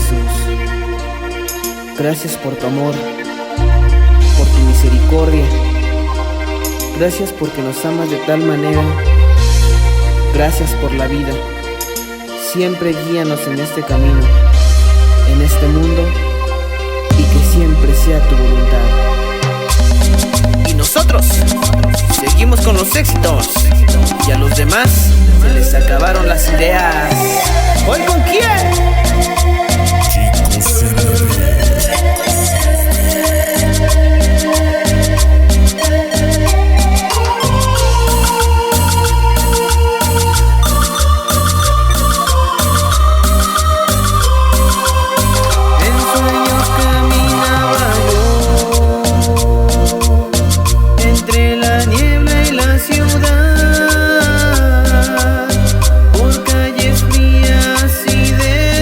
Jesús. Gracias por tu amor, por tu misericordia. Gracias porque nos amas de tal manera. Gracias por la vida. Siempre guíanos en este camino, en este mundo, y que siempre sea tu voluntad. Y nosotros seguimos con los éxitos, y a los demás se les acabaron las ideas. ¿Hoy con quién? Ciudad, por calles frías y de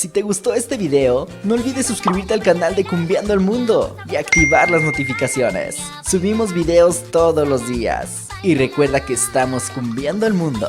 Si te gustó este video, no olvides suscribirte al canal de Cumbiando el Mundo y activar las notificaciones. Subimos videos todos los días. Y recuerda que estamos cumbiando el mundo.